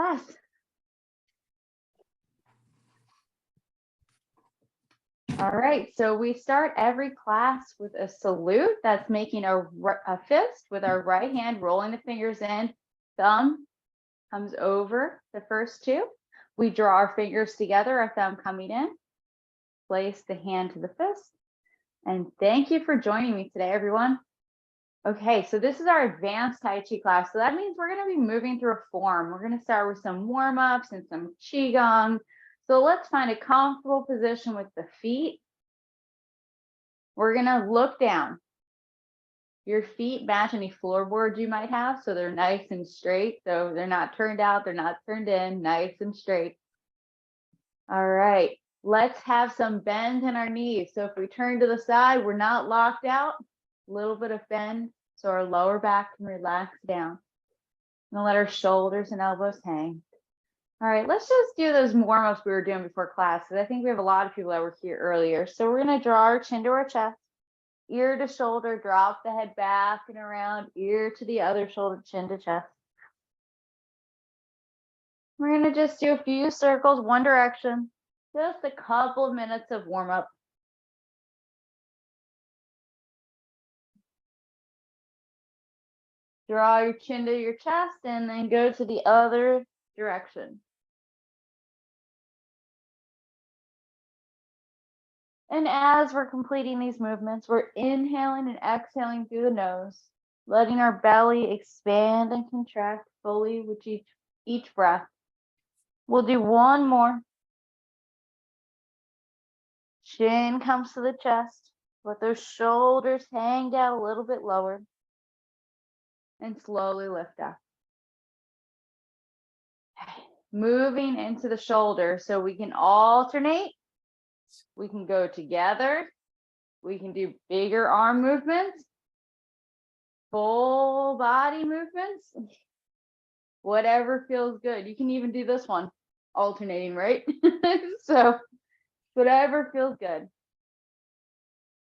class. All right, so we start every class with a salute. That's making a fist with our right hand, rolling the fingers in. Thumb comes over the first two. We draw our fingers together, our thumb coming in. Place the hand to the fist. And thank you for joining me today, everyone. Okay, so this is our advanced Tai Chi class. So that means we're going to be moving through a form. We're going to start with some warm-ups and some Qigong. So let's find a comfortable position with the feet. We're going to look down. Your feet match any floorboards you might have, so they're nice and straight. So they're not turned out, they're not turned in, nice and straight. All right, let's have some bend in our knees. So if we turn to the side, we're not locked out. A little bit of bend, so our lower back can relax down. And let our shoulders and elbows hang. All right, let's just do those warm-ups we were doing before class, because I think we have a lot of people that were here earlier. So we're going to draw our chin to our chest, ear to shoulder, drop the head back and around, ear to the other shoulder, chin to chest. We're going to just do a few circles, one direction, just a couple of minutes of warm-up. Draw your chin to your chest and then go to the other direction. And as we're completing these movements, we're inhaling and exhaling through the nose, letting our belly expand and contract fully with each breath. We'll do one more. Chin comes to the chest. Let those shoulders hang down a little bit lower. And slowly lift up. Moving into the shoulder, so we can alternate. We can go together. We can do bigger arm movements, full body movements, whatever feels good. You can even do this one, alternating, right? So whatever feels good.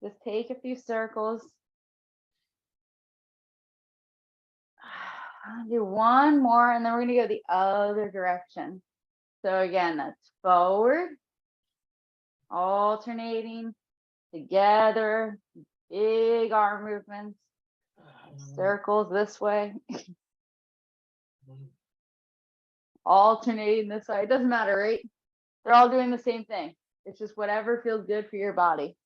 Just take a few circles. I'll do one more, and then we're going to go the other direction. So again, that's forward, alternating, together, big arm movements, circles this way, alternating this way. It doesn't matter, right? They're all doing the same thing. It's just whatever feels good for your body.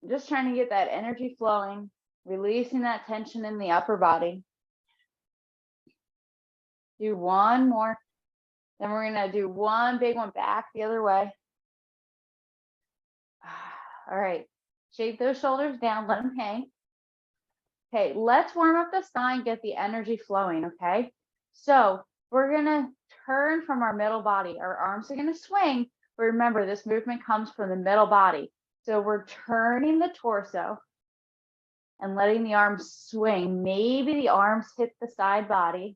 I'm just trying to get that energy flowing, releasing that tension in the upper body. Do one more. Then we're going to do one big one back the other way. All right. Shake those shoulders down. Let them hang. Okay, let's warm up the spine, get the energy flowing, okay? So we're going to turn from our middle body. Our arms are going to swing. But remember, this movement comes from the middle body. So we're turning the torso and letting the arms swing. Maybe the arms hit the side body.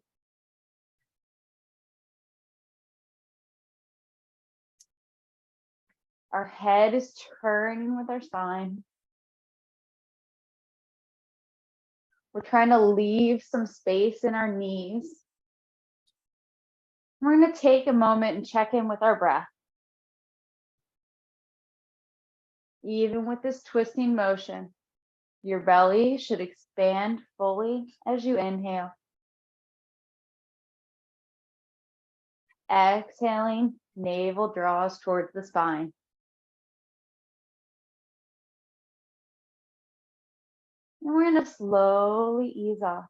Our head is turning with our spine. We're trying to leave some space in our knees. We're going to take a moment and check in with our breath. Even with this twisting motion, your belly should expand fully as you inhale. Exhaling, navel draws towards the spine. And we're going to slowly ease off.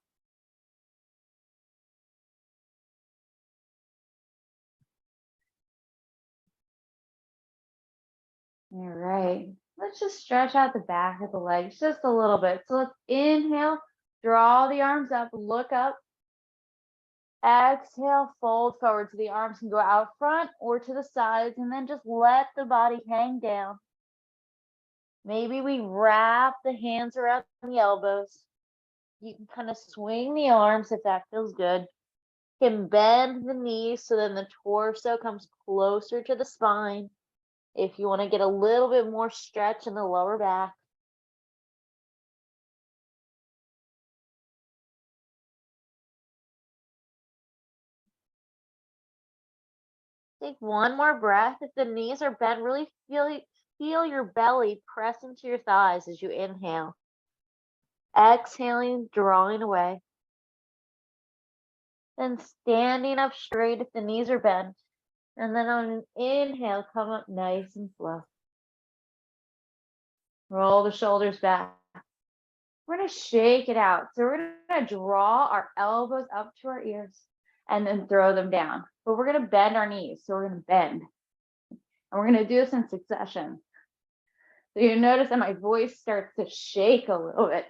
All right. Let's just stretch out the back of the legs just a little bit. So let's inhale, draw the arms up, look up. Exhale, fold forward so the arms can go out front or to the sides, and then just let the body hang down. Maybe we wrap the hands around the elbows. You can kind of swing the arms if that feels good. You can bend the knees so then the torso comes closer to the spine. If you want to get a little bit more stretch in the lower back. Take one more breath. If the knees are bent, really feel your belly press into your thighs as you inhale. Exhaling, drawing away. Then standing up straight if the knees are bent. And then on an inhale, come up nice and slow. Roll the shoulders back. We're going to shake it out. So we're going to draw our elbows up to our ears and then throw them down. But we're going to bend our knees. So we're going to bend. And we're going to do this in succession. So you notice that my voice starts to shake a little bit.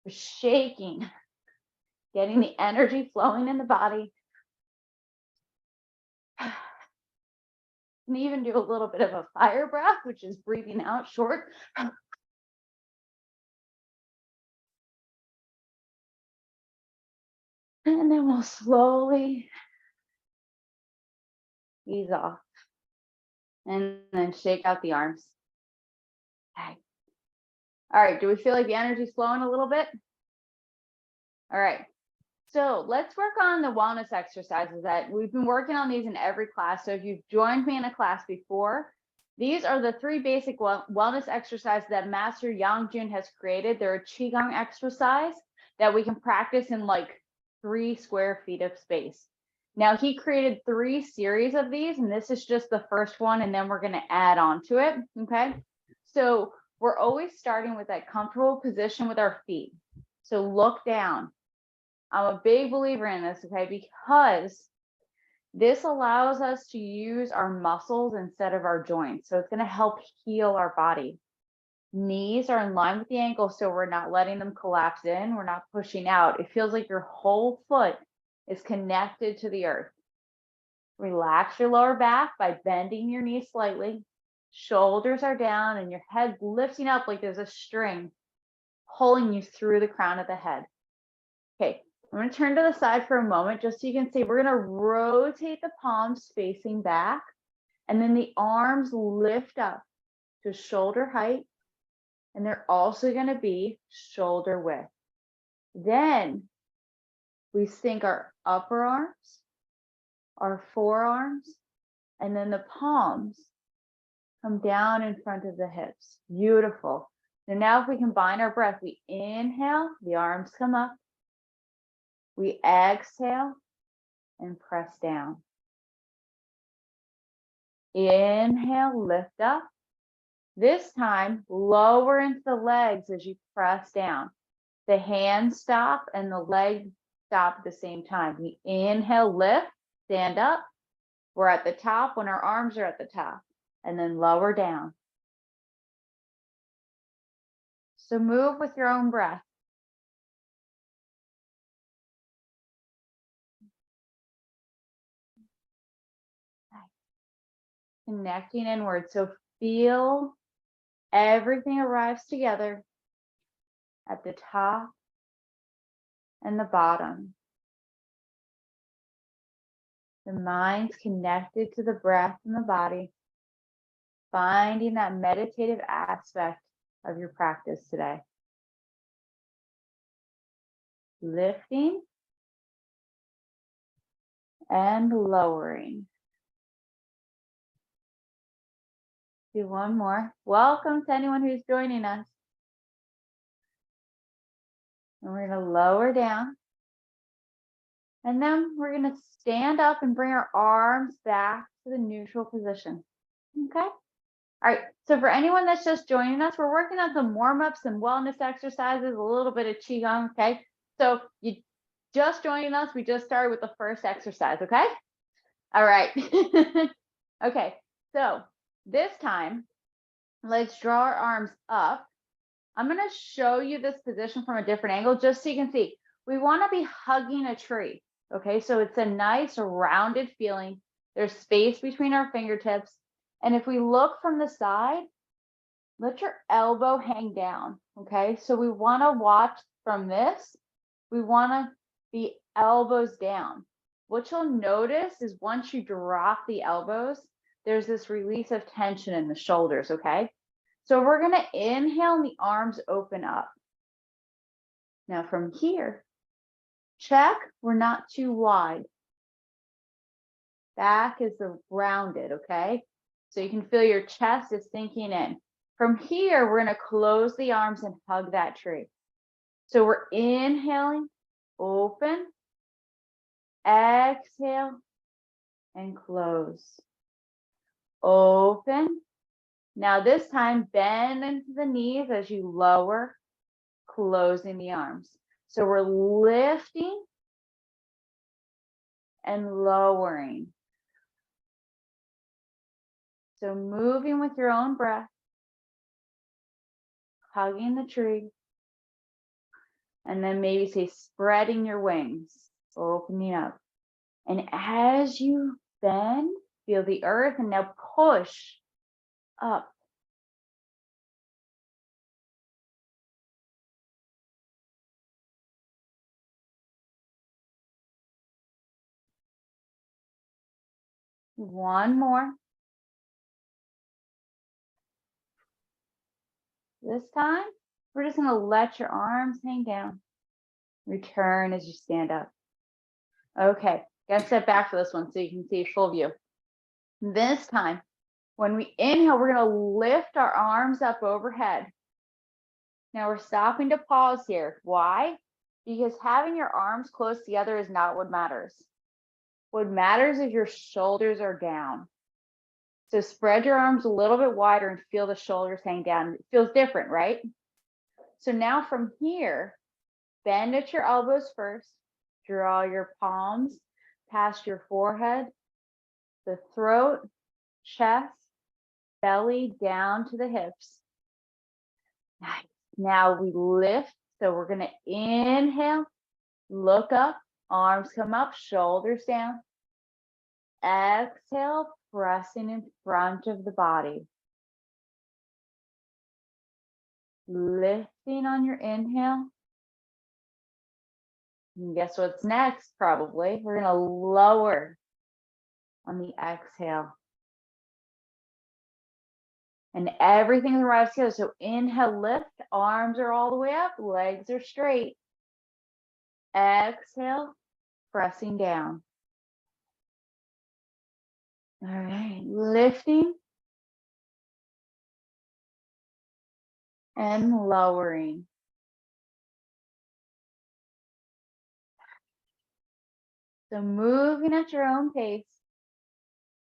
We're shaking, getting the energy flowing in the body. And even do a little bit of a fire breath, which is breathing out short. And then we'll slowly ease off. And then shake out the arms. Okay. All right, do we feel like the energy's flowing a little bit? All right, so let's work on the wellness exercises that we've been working on these in every class. So if you've joined me in a class before, these are the 3 basic wellness exercises that Master Yang Jun has created. They're a Qigong exercise that we can practice in like 3 square feet of space. Now he created 3 series of these, and this is just the first one, and then we're going to add on to it. Okay, so we're always starting with that comfortable position with our feet. So look down. I'm a big believer in this, okay, because this allows us to use our muscles instead of our joints. So it's going to help heal our body. Knees are in line with the ankles, so we're not letting them collapse in. We're not pushing out. It feels like your whole foot is connected to the earth. Relax your lower back by bending your knees slightly. Shoulders are down and your head lifting up like there's a string pulling you through the crown of the head. Okay, I'm going to turn to the side for a moment just so you can see. We're going to rotate the palms facing back, and then the arms lift up to shoulder height, and they're also going to be shoulder width. Then we sink our upper arms, our forearms, and then the palms come down in front of the hips. Beautiful. And now if we combine our breath, we inhale, the arms come up. We exhale and press down. Inhale, lift up. This time, lower into the legs as you press down. The hands stop and the legs stop at the same time. We inhale, lift, stand up. We're at the top when our arms are at the top, and then lower down. So move with your own breath. Connecting inward. So feel everything arrives together at the top and the bottom. The mind's connected to the breath and the body, finding that meditative aspect of your practice today. Lifting and lowering. Do one more. Welcome to anyone who's joining us. And we're going to lower down. And then we're going to stand up and bring our arms back to the neutral position. Okay? All right. So for anyone that's just joining us, we're working on some warm-ups and wellness exercises, a little bit of Qigong. Okay? So you just joining us, we just started with the first exercise. Okay? All right. Okay. So this time, let's draw our arms up. I'm going to show you this position from a different angle just so you can see. We want to be hugging a tree. Okay, so it's a nice rounded feeling. There's space between our fingertips. And if we look from the side, let your elbow hang down. Okay, so we want to watch from this. We want to be elbows down. What you'll notice is once you drop the elbows, there's this release of tension in the shoulders. Okay, so we're going to inhale and the arms open up. Now from here, check, we're not too wide. Back is the rounded, okay? So you can feel your chest is sinking in. From here, we're going to close the arms and hug that tree. So we're inhaling, open, exhale, and close. Open. Now this time, bend into the knees as you lower, closing the arms. So we're lifting and lowering. So moving with your own breath, hugging the tree, and then maybe say spreading your wings, opening up. And as you bend, feel the earth, and now push up. One more. This time, we're just going to let your arms hang down. Return as you stand up. Okay, gotta step back for this one so you can see full view. This time, when we inhale, we're going to lift our arms up overhead. Now we're stopping to pause here. Why? Because having your arms close together is not what matters. What matters is your shoulders are down. So spread your arms a little bit wider and feel the shoulders hang down. It feels different, right? So now from here, bend at your elbows first. Draw your palms past your forehead, the throat, chest, belly down to the hips. Nice. Now we lift. So we're going to inhale, look up, arms come up, shoulders down. Exhale, pressing in front of the body. Lifting on your inhale. And guess what's next? Probably we're going to lower on the exhale. And everything arrives together. So inhale, lift, arms are all the way up, legs are straight. Exhale, pressing down. All right, lifting and lowering. So moving at your own pace.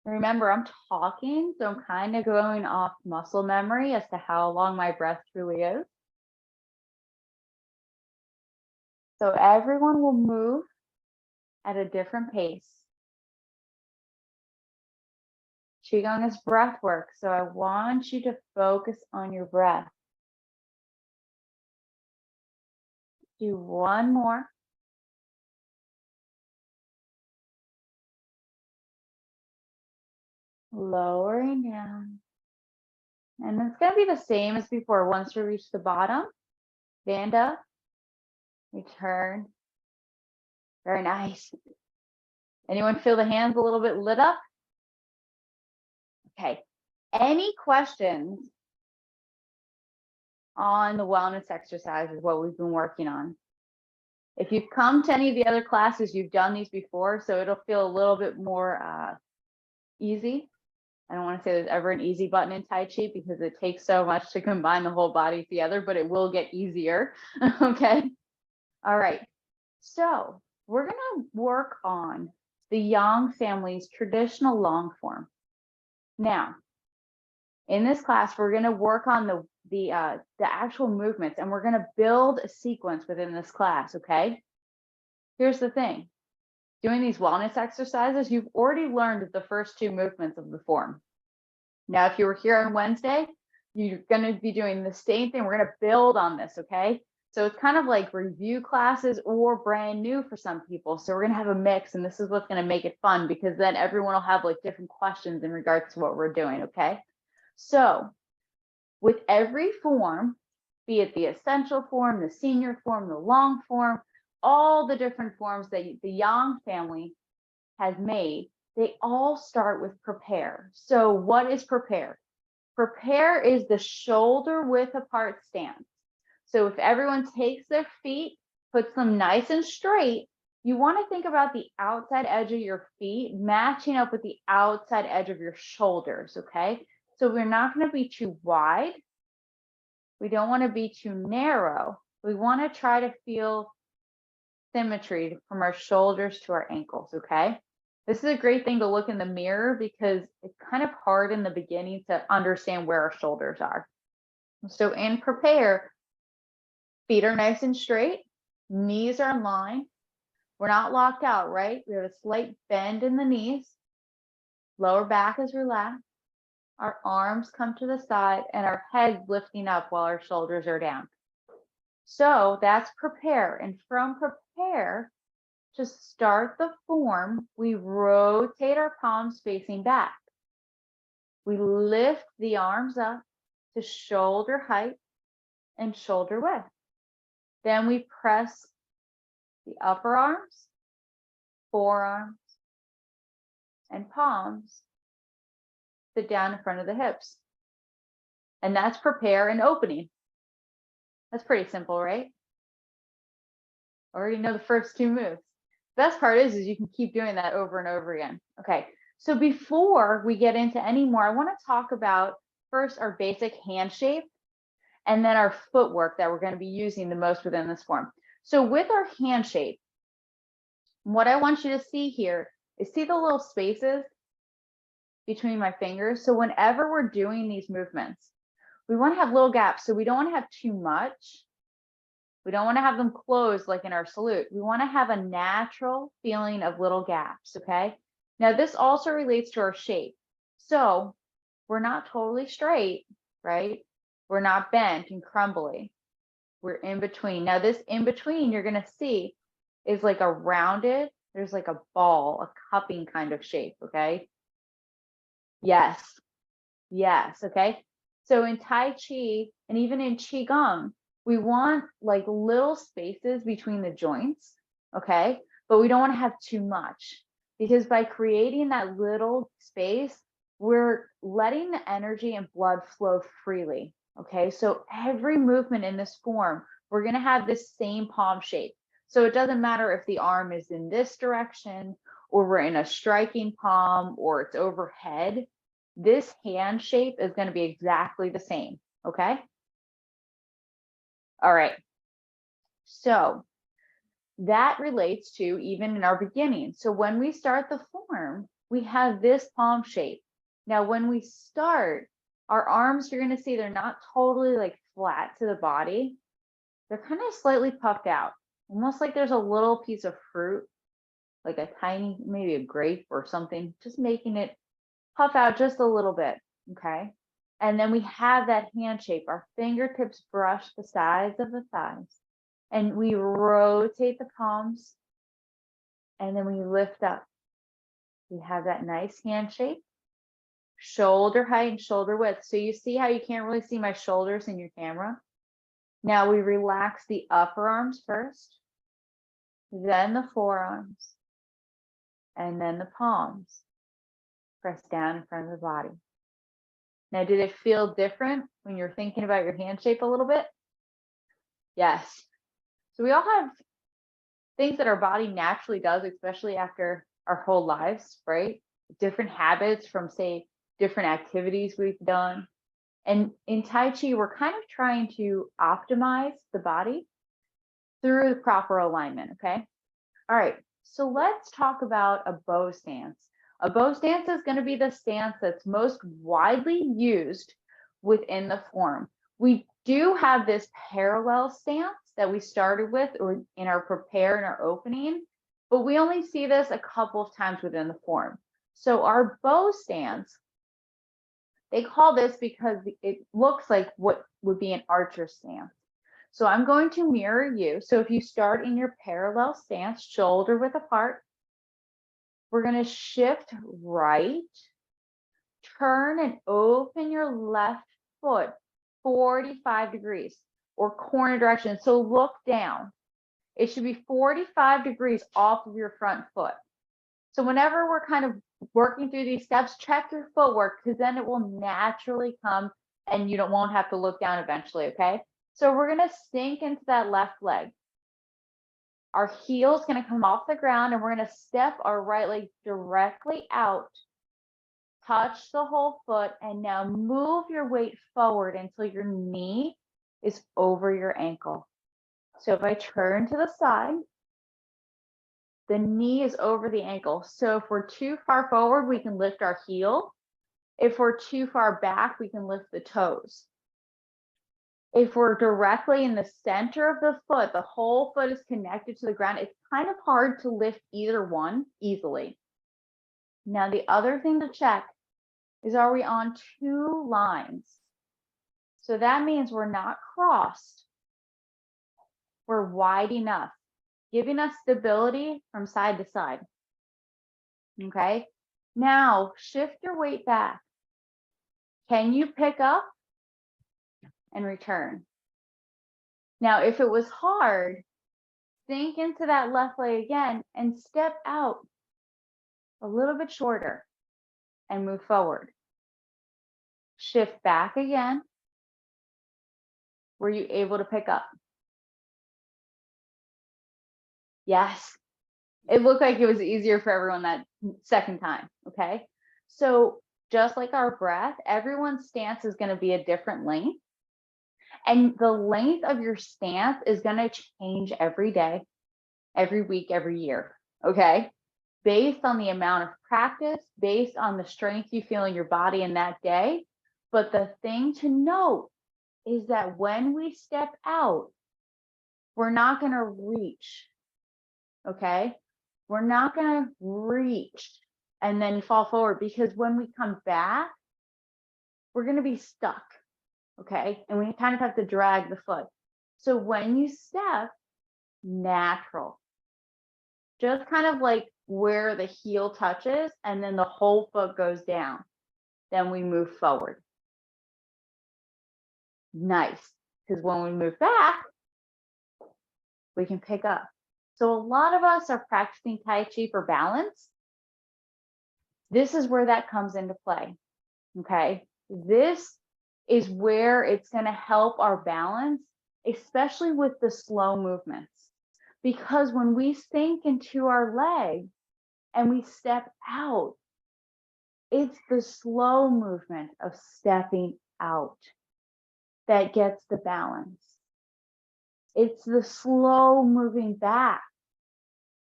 Remember, I'm talking, so I'm kind of going off muscle memory as to how long my breath truly is. So everyone will move at a different pace. Qigong is breath work, so I want you to focus on your breath. Do one more. Lowering down. And it's going to be the same as before. Once we reach the bottom, stand up, return. Very nice. Anyone feel the hands a little bit lit up? Okay. Any questions on the wellness exercises, what we've been working on? If you've come to any of the other classes, you've done these before, so it'll feel a little bit more easy. I don't want to say there's ever an easy button in Tai Chi because it takes so much to combine the whole body together, but it will get easier. Okay. All right. So we're going to work on the Yang family's traditional long form. Now, in this class, we're going to work on the actual movements, and we're going to build a sequence within this class. Okay. Here's the thing. Doing these wellness exercises, you've already learned the first two movements of the form. Now, if you were here on Wednesday, you're going to be doing the same thing. We're going to build on this, okay? So it's kind of like review classes or brand new for some people. So we're going to have a mix, and this is what's going to make it fun because then everyone will have like different questions in regards to what we're doing, okay? So with every form, be it the essential form, the senior form, the long form, all the different forms that the Yang family has made, they all start with prepare. So what is prepare? Prepare is the shoulder width apart stance. So if everyone takes their feet, puts them nice and straight, you want to think about the outside edge of your feet matching up with the outside edge of your shoulders, okay? So we're not going to be too wide. We don't want to be too narrow. We want to try to feel symmetry from our shoulders to our ankles, okay? This is a great thing to look in the mirror because it's kind of hard in the beginning to understand where our shoulders are. So in prepare, feet are nice and straight, knees are in line. We're not locked out, right? We have a slight bend in the knees. Lower back is relaxed. Our arms come to the side and our heads lifting up while our shoulders are down. So that's prepare. And from prepare, to start the form, we rotate our palms facing back. We lift the arms up to shoulder height and shoulder width. Then we press the upper arms, forearms, and palms sit down in front of the hips. And that's prepare and opening. That's pretty simple, right? Already know the first two moves. Best part is you can keep doing that over and over again. Okay, so before we get into any more, I want to talk about first our basic hand shape and then our footwork that we're going to be using the most within this form. So with our hand shape, what I want you to see here is see the little spaces between my fingers. So whenever we're doing these movements, we want to have little gaps. So we don't want to have too much. We don't want to have them closed like in our salute. We want to have a natural feeling of little gaps, okay? Now this also relates to our shape. So we're not totally straight, right? We're not bent and crumbly. We're in between. Now this in between you're going to see is like a rounded, there's like a ball, a cupping kind of shape, okay? Yes, yes, okay? So in Tai Chi and even in Qigong, we want like little spaces between the joints, okay? But we don't want to have too much because by creating that little space, we're letting the energy and blood flow freely, okay? So every movement in this form, we're going to have this same palm shape. So it doesn't matter if the arm is in this direction or we're in a striking palm or it's overhead. This hand shape is going to be exactly the same, okay? All right. So that relates to even in our beginning. So when we start the form, we have this palm shape. Now, when we start, our arms, you're going to see they're not totally like flat to the body. They're kind of slightly puffed out, almost like there's a little piece of fruit, like a tiny, maybe a grape or something, just making it puff out just a little bit, okay? And then we have that hand shape. Our fingertips brush the sides of the thighs. And we rotate the palms. And then we lift up. We have that nice hand shape. Shoulder height and shoulder width. So you see how you can't really see my shoulders in your camera? Now we relax the upper arms first. Then the forearms. And then the palms. Press down in front of the body. Now, did it feel different when you're thinking about your hand shape a little bit? Yes. So we all have things that our body naturally does, especially after our whole lives, right? Different habits from, say, different activities we've done. And in Tai Chi, we're kind of trying to optimize the body through the proper alignment, okay? All right, so let's talk about a bow stance. A bow stance is going to be the stance that's most widely used within the form. We do have this parallel stance that we started with or in our prepare and our opening, but we only see this a couple of times within the form. So our bow stance, they call this because it looks like what would be an archer stance. So I'm going to mirror you. So if you start in your parallel stance, shoulder width apart, we're going to shift right, turn and open your left foot 45 degrees or corner direction. So look down. It should be 45 degrees off of your front foot. So whenever we're kind of working through these steps, check your footwork because then it will naturally come and you won't have to look down eventually, okay? So we're going to sink into that left leg. Our heel is going to come off the ground and we're going to step our right leg directly out, touch the whole foot, and now move your weight forward until your knee is over your ankle. So if I turn to the side, the knee is over the ankle. So if we're too far forward, we can lift our heel. If we're too far back, we can lift the toes. If we're directly in the center of the foot, the whole foot is connected to the ground, it's kind of hard to lift either one easily. Now, the other thing to check is, are we on two lines? So that means we're not crossed. We're wide enough, giving us stability from side to side. Okay. Now, shift your weight back. Can you pick up and return? Now, if it was hard, sink into that left leg again and step out a little bit shorter and move forward. Shift back again. Were you able to pick up? Yes. It looked like it was easier for everyone that second time, okay? So just like our breath, everyone's stance is going to be a different length. And the length of your stance is going to change every day, every week, every year, okay? Based on the amount of practice, based on the strength you feel in your body in that day. But the thing to note is that when we step out, we're not going to reach, okay? We're not going to reach and then fall forward, because when we come back, we're going to be stuck, okay? And we kind of have to drag the foot. So when you step, natural, just kind of like where the heel touches and then the whole foot goes down. Then we move forward. Nice, because when we move back, we can pick up. So a lot of us are practicing Tai Chi for balance. This is where that comes into play, okay? This is where it's going to help our balance, especially with the slow movements. Because when we sink into our leg and we step out, it's the slow movement of stepping out that gets the balance. It's the slow moving back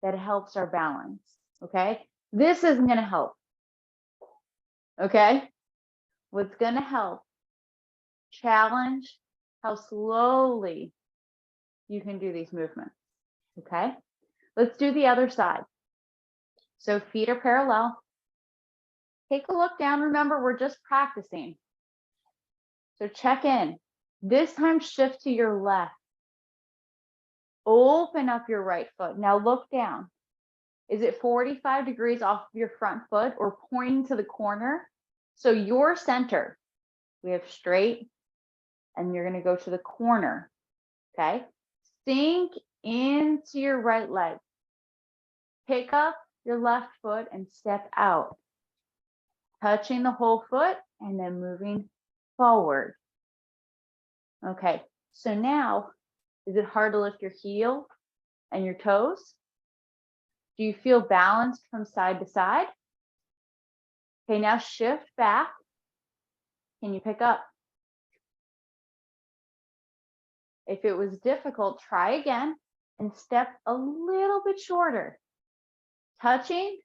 that helps our balance, okay? This isn't going to help, okay? What's going to help, challenge how slowly you can do these movements, okay? Let's do the other side. So feet are parallel. Take a look down. Remember, we're just practicing. So check in. This time, shift to your left. Open up your right foot. Now look down. Is it 45 degrees off of your front foot or pointing to the corner? So your center, we have straight, and you're going to go to the corner, okay? Sink into your right leg. Pick up your left foot and step out, touching the whole foot and then moving forward. Okay, so now, is it hard to lift your heel and your toes? Do you feel balanced from side to side? Okay, now shift back. Can you pick up? If it was difficult, try again and step a little bit shorter, touching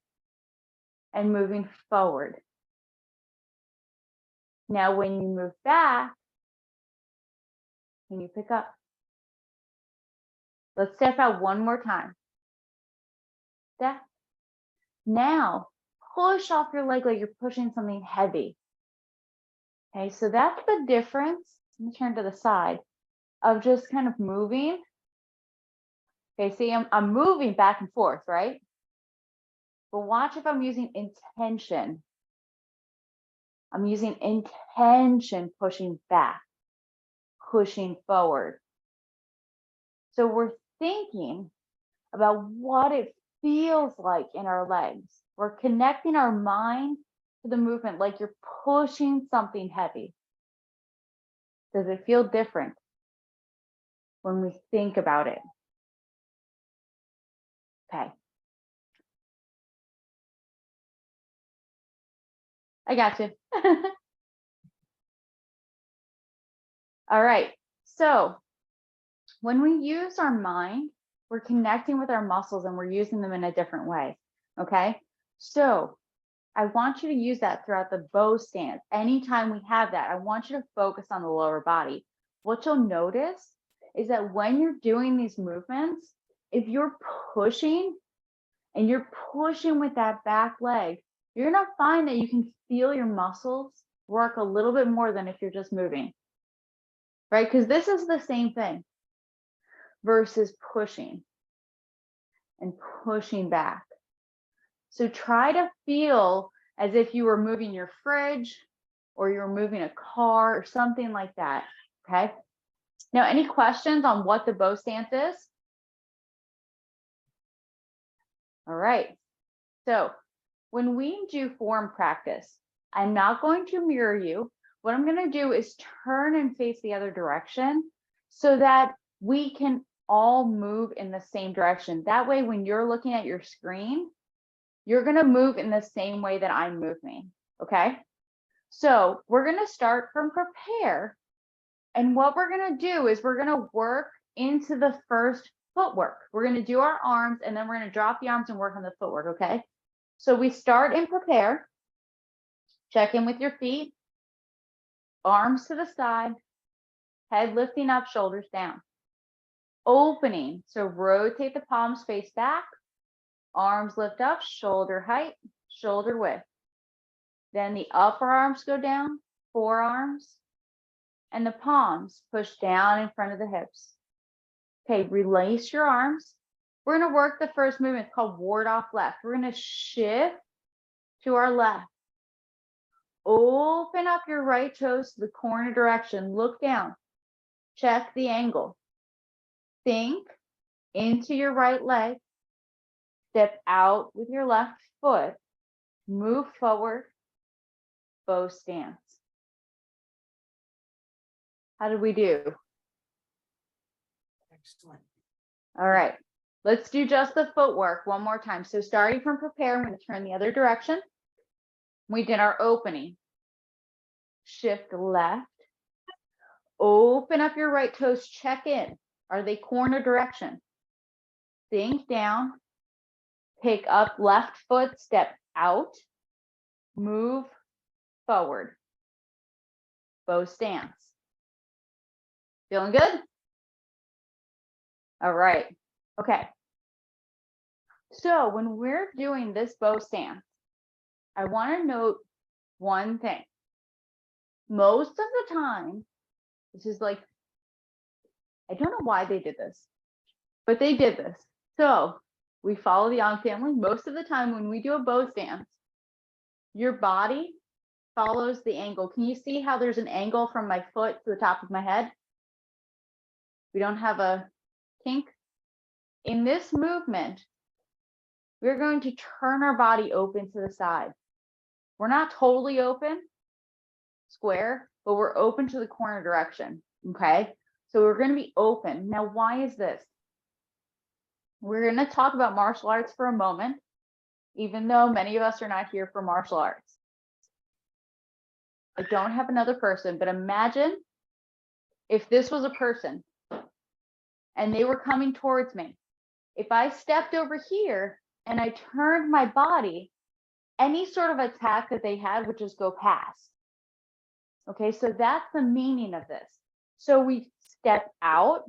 and moving forward. Now, when you move back, can you pick up? Let's step out one more time. Step. Now, push off your leg like you're pushing something heavy. Okay, so that's the difference. Let me turn to the side of just kind of moving. Okay, see, I'm moving back and forth, right? But watch if I'm using intention. I'm using intention, pushing back, pushing forward. So we're thinking about what it feels like in our legs. We're connecting our mind to the movement like you're pushing something heavy. Does it feel different when we think about it? Okay. I got you. All right. So when we use our mind, we're connecting with our muscles and we're using them in a different way. Okay. So I want you to use that throughout the bow stance. Anytime we have that, I want you to focus on the lower body. What you'll notice is that when you're doing these movements, if you're pushing and you're pushing with that back leg, you're going to find that you can feel your muscles work a little bit more than if you're just moving, right? Because this is the same thing versus pushing and pushing back. So try to feel as if you were moving your fridge or you were moving a car or something like that. Okay. Now, any questions on what the bow stance is? All right. So when we do form practice, I'm not going to mirror you. What I'm going to do is turn and face the other direction so that we can all move in the same direction. That way, when you're looking at your screen, you're going to move in the same way that I'm moving. Okay. So we're going to start from prepare. And what we're going to do is we're going to work into the first footwork. We're going to do our arms and then we're going to drop the arms and work on the footwork. Okay. So we start in prepare. Check in with your feet, arms to the side, head lifting up, shoulders down. Opening. So rotate the palms face back, arms lift up, shoulder height, shoulder width. Then the upper arms go down, forearms, and the palms push down in front of the hips. Okay, release your arms. We're going to work the first movement. It's called ward off left. We're going to shift to our left. Open up your right toes to the corner direction. Look down. Check the angle. Think into your right leg. Step out with your left foot. Move forward. Bow stance. How did we do? Excellent. All right. Let's do just the footwork one more time. So starting from prepare, I'm going to turn the other direction. We did our opening. Shift left. Open up your right toes. Check in. Are they corner direction? Think down. Pick up left foot. Step out. Move forward. Bow stance. Feeling good? All right. Okay. So when we're doing this bow stance, I want to note one thing. Most of the time, this is like, I don't know why they did this, but they did this. So we follow the Yang family. Most of the time when we do a bow stance, your body follows the angle. Can you see how there's an angle from my foot to the top of my head? We don't have a kink. In this movement, we're going to turn our body open to the side. We're not totally open, square, but we're open to the corner direction, okay? So we're going to be open. Now, why is this? We're going to talk about martial arts for a moment, even though many of us are not here for martial arts. I don't have another person, but imagine if this was a person and they were coming towards me. If I stepped over here and I turned my body, any sort of attack that they had would just go past. Okay, so that's the meaning of this. So we step out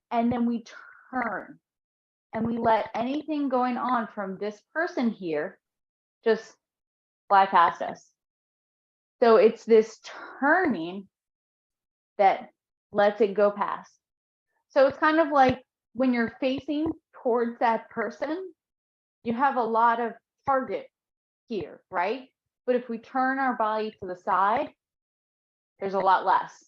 and then we turn and we let anything going on from this person here just fly past us. So it's this turning that lets it go past. So it's kind of like when you're facing towards that person, you have a lot of target here, right? But if we turn our body to the side, there's a lot less.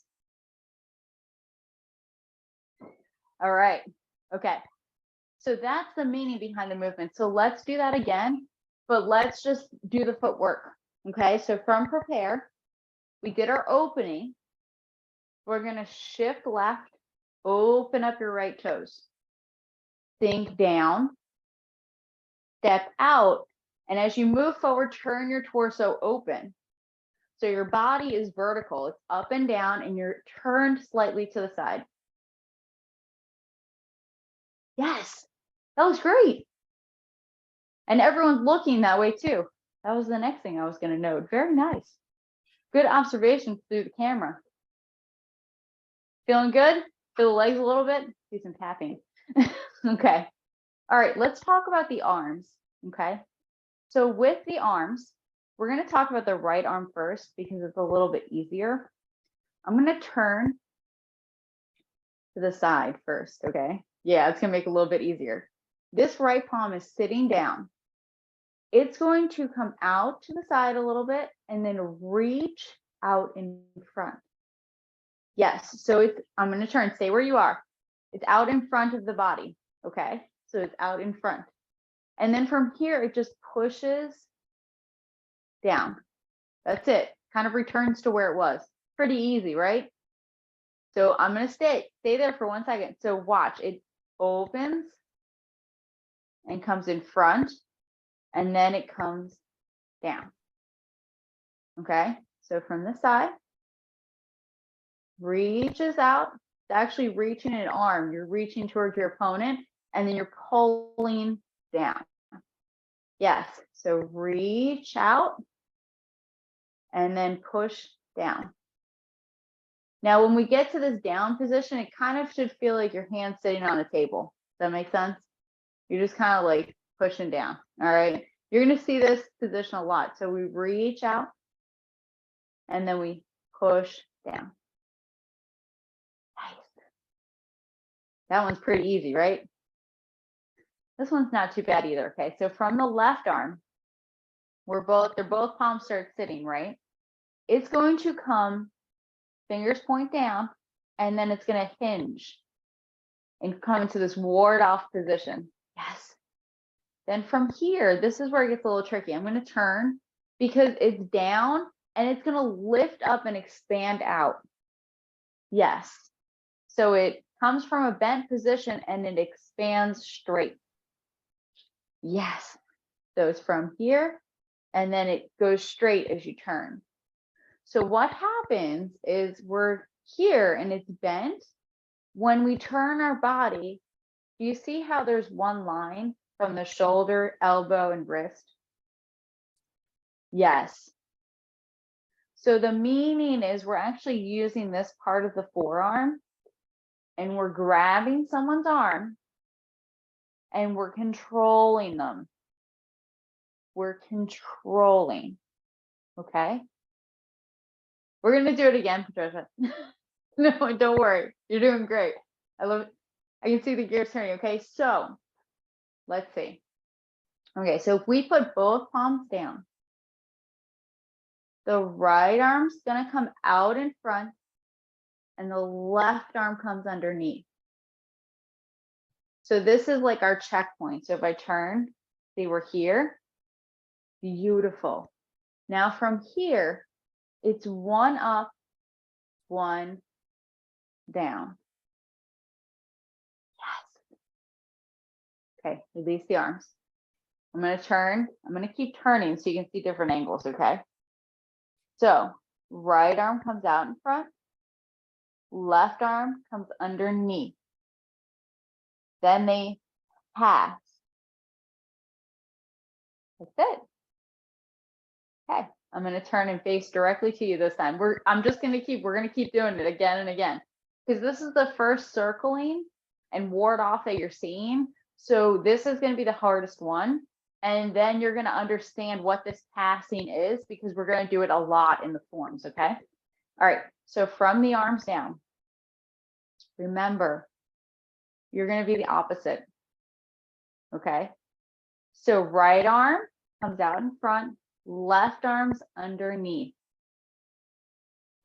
All right. Okay. So that's the meaning behind the movement. So let's do that again, but let's just do the footwork. Okay. So from prepare, we did our opening. We're going to shift left, open up your right toes. Think down, step out. And as you move forward, turn your torso open. So your body is vertical, it's up and down, and you're turned slightly to the side. Yes, that was great. And everyone's looking that way too. That was the next thing I was going to note. Very nice. Good observation through the camera. Feeling good? Feel the legs a little bit? Do some tapping. Okay. All right, let's talk about the arms. Okay. So with the arms, we're going to talk about the right arm first because it's a little bit easier. I'm going to turn to the side first. Okay. Yeah, it's going to make it a little bit easier. This right palm is sitting down. It's going to come out to the side a little bit and then reach out in front. Yes, so I'm going to turn, stay where you are. It's out in front of the body, okay? So it's out in front. And then from here, it just pushes down. That's it. Kind of returns to where it was. Pretty easy, right? So I'm going to stay there for 1 second. So watch, it opens and comes in front, and then it comes down. Okay, so from the side, reaches out. It's actually reaching an arm. You're reaching towards your opponent, and then you're pulling down. Yes, so reach out and then push down. Now, when we get to this down position, it kind of should feel like your hand's sitting on the table. Does that make sense? You're just kind of like pushing down. All right. You're going to see this position a lot. So we reach out and then we push down. Nice. That one's pretty easy, right? This one's not too bad either. Okay. So from the left arm, they're both palms start sitting, right? It's going to come, fingers point down, and then it's going to hinge and come into this ward off position. Yes. Then from here, this is where it gets a little tricky. I'm going to turn because it's down and it's going to lift up and expand out. Yes. So it comes from a bent position and it expands straight. Yes. So it's from here and then it goes straight as you turn. So what happens is we're here and it's bent. When we turn our body, do you see how there's one line from the shoulder, elbow, and wrist? Yes. So the meaning is we're actually using this part of the forearm and we're grabbing someone's arm and we're controlling them. We're controlling. Okay. We're going to do it again, Patricia. No, don't worry. You're doing great. I love it. I can see the gears turning. Okay. So let's see. Okay. So if we put both palms down, the right arm's going to come out in front and the left arm comes underneath. So this is like our checkpoint. So if I turn, see, we're here. Beautiful. Now from here, it's one up, one down. Yes. Okay, release the arms. I'm going to turn. I'm going to keep turning so you can see different angles, okay? So right arm comes out in front. Left arm comes underneath. Then they pass. That's it. Okay, I'm going to turn and face directly to you this time. We're going to keep doing it again and again because this is the first circling and ward off that you're seeing. So this is going to be the hardest one. And then you're going to understand what this passing is because we're going to do it a lot in the forms. Okay. All right. So from the arms down, remember, you're going to be the opposite. Okay. So right arm comes out in front, left arm's underneath.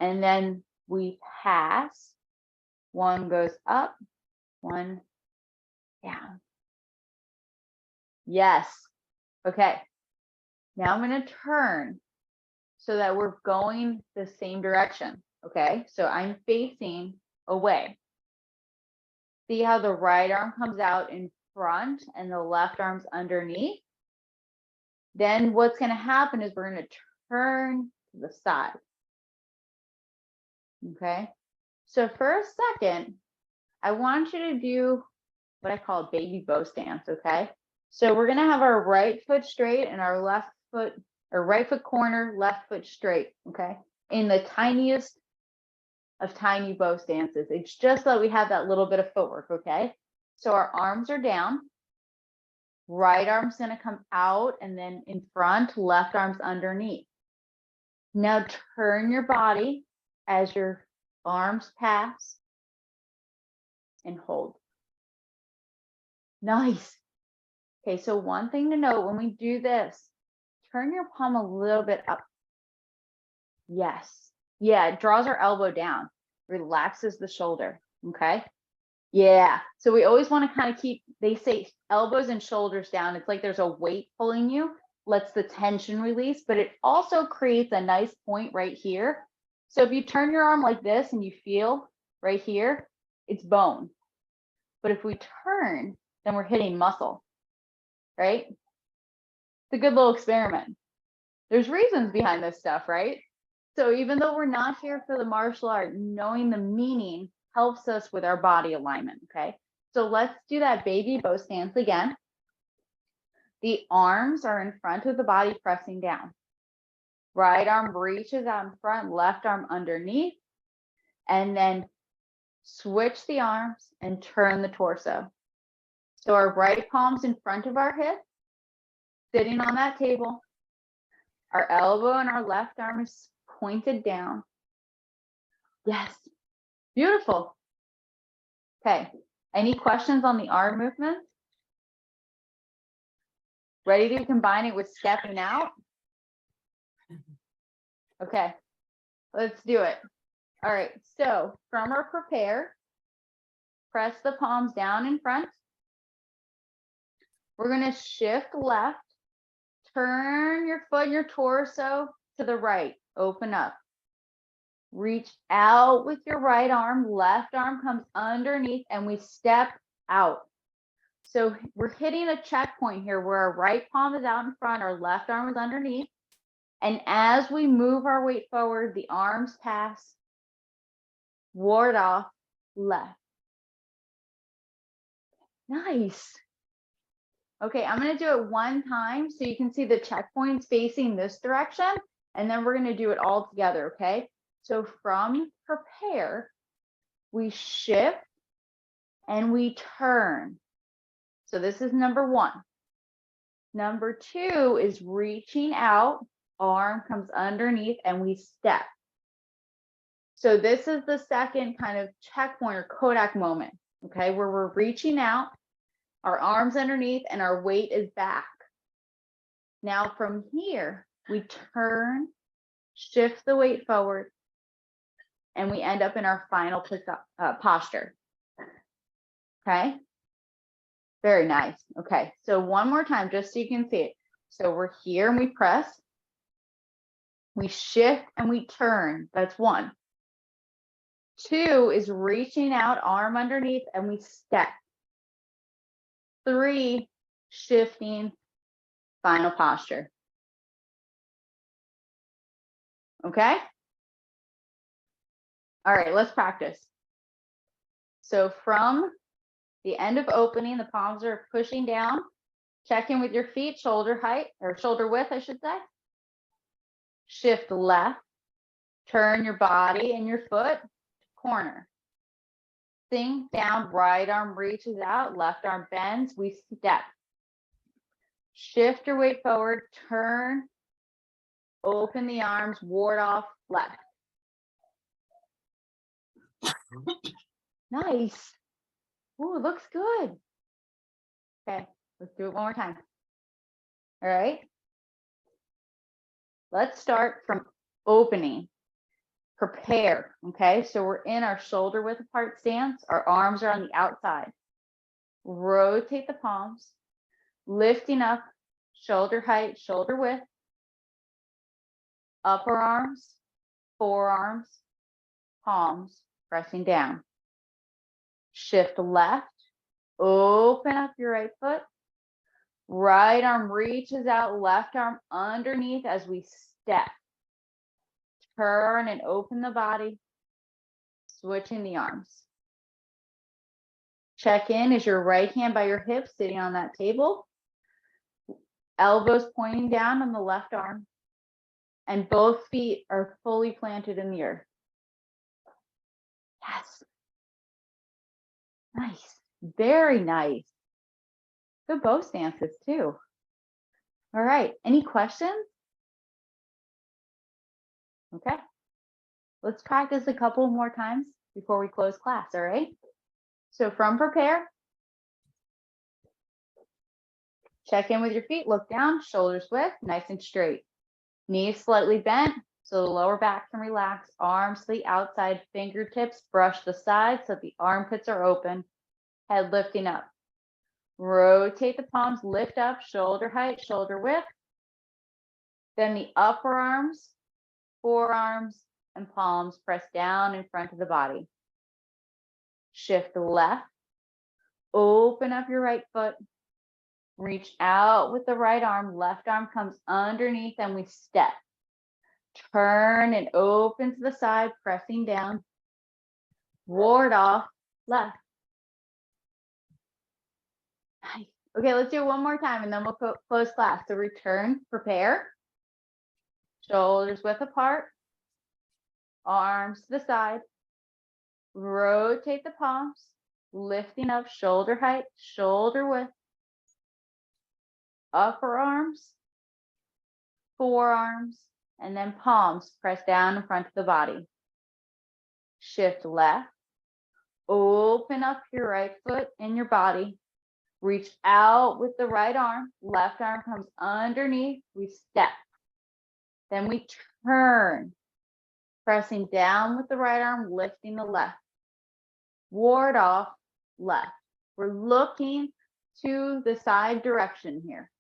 And then we pass. One goes up, one down. Yes. Okay. Now I'm going to turn so that we're going the same direction. Okay. So I'm facing away. See how the right arm comes out in front and the left arm's underneath? Then what's going to happen is we're going to turn to the side. Okay. So for a second, I want you to do what I call a baby bow stance. Okay. So we're going to have our right foot straight and our left foot, or right foot corner, left foot straight. Okay. In the tiniest of tiny bow stances. It's just that we have that little bit of footwork. Okay. So our arms are down. Right arm's going to come out and then in front, left arm's underneath. Now turn your body as your arms pass and hold. Nice. Okay, so one thing to note when we do this, turn your palm a little bit up. Yes. Yeah, it draws our elbow down, relaxes the shoulder. Okay. Yeah. So we always want to kind of keep, they say elbows and shoulders down. It's like there's a weight pulling you, lets the tension release, but it also creates a nice point right here. So if you turn your arm like this and you feel right here, it's bone. But if we turn, then we're hitting muscle, right? It's a good little experiment. There's reasons behind this stuff, right? So even though we're not here for the martial art, knowing the meaning helps us with our body alignment, okay? So let's do that baby bow stance again. The arms are in front of the body pressing down. Right arm reaches out in front, left arm underneath, and then switch the arms and turn the torso. So our right palm's in front of our hip, sitting on that table. Our elbow and our left arm is pointed down. Yes, beautiful. Okay, any questions on the arm movement? Ready to combine it with stepping out? Okay, let's do it. All right, so from our prepare, press the palms down in front. We're going to shift left, turn your foot and your torso to the right, open up. Reach out with your right arm, left arm comes underneath, and we step out. So we're hitting a checkpoint here where our right palm is out in front, our left arm is underneath. And as we move our weight forward, the arms pass, ward off, left. Nice. Okay, I'm going to do it one time so you can see the checkpoints facing this direction, and then we're going to do it all together, okay? So from prepare, we shift and we turn. So this is number one. Number two is reaching out, arm comes underneath, and we step. So this is the second kind of checkpoint or Kodak moment, okay, where we're reaching out, our arms underneath, and our weight is back. Now from here, we turn, shift the weight forward, and we end up in our final posture. Okay, very nice. Okay, so one more time, just so you can see it. So we're here and we press, we shift and we turn. That's one. Two is reaching out, arm underneath, and we step. Three, shifting, final posture. Okay? All right, let's practice. So from the end of opening, the palms are pushing down. Check in with your feet, shoulder height, or shoulder width, I should say. Shift left, turn your body and your foot, corner. Sink down, right arm reaches out, left arm bends, we step. Shift your weight forward, turn, open the arms, ward off, left. Nice. Ooh, it looks good. Okay, let's do it one more time. All right. Let's start from opening. Prepare, okay? So we're in our shoulder width apart stance. Our arms are on the outside. Rotate the palms, lifting up, shoulder height, shoulder width. Upper arms, forearms, palms, pressing down. Shift left, open up your right foot, Right arm reaches out, left arm underneath as we step. Turn and open the body, switching the arms. Check in. Is your right hand by your hip sitting on that table? Elbows pointing down on the left arm. And both feet are fully planted in the earth. Yes. Nice. Very nice. Good bow stances too. All right. Any questions? Okay. Let's practice a couple more times before we close class. All right. So from prepare, check in with your feet, look down, shoulders width, nice and straight. Knees slightly bent so the lower back can relax. Arms to the outside, fingertips brush the sides so the armpits are open. Head lifting up. Rotate the palms, lift up, shoulder height, shoulder width. Then the upper arms, forearms, and palms press down in front of the body. Shift left. Open up your right foot. Reach out with the right arm. Left arm comes underneath and we step. Turn and open to the side, pressing down. Ward off, left. Nice. Okay, let's do it one more time and then we'll close class. So return, prepare. Shoulders width apart. Arms to the side. Rotate the palms. Lifting up, shoulder height, shoulder width. Upper arms, forearms, and then palms press down in front of the body. Shift left. Open up your right foot and your body. Reach out with the right arm. Left arm comes underneath. We step. Then we turn. Pressing down with the right arm, lifting the left. Ward off, left. We're looking to the side direction here.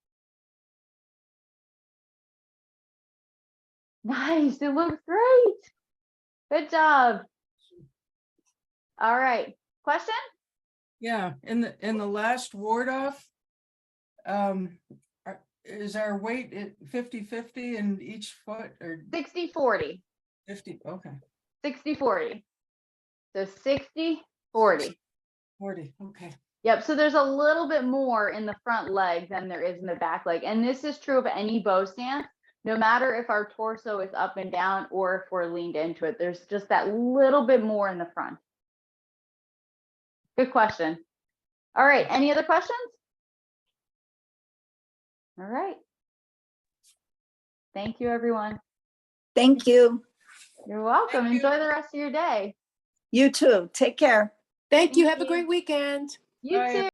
Nice, it looks great. Good job. All right, question? Yeah, in the last ward off, is our weight at 50-50 in each foot or 60-40. 50? Okay. 60-40. So 60-40. 40. Okay. Yep, so there's a little bit more in the front leg than there is in the back leg. And this is true of any bow stance. No matter if our torso is up and down or if we're leaned into it, there's just that little bit more in the front. Good question. All right, any other questions? All right. Thank you, everyone. Thank you. You're welcome. Thank you. Enjoy the rest of your day. You too. Take care. Thank you. Thank Have a you. great weekend. You Bye, too.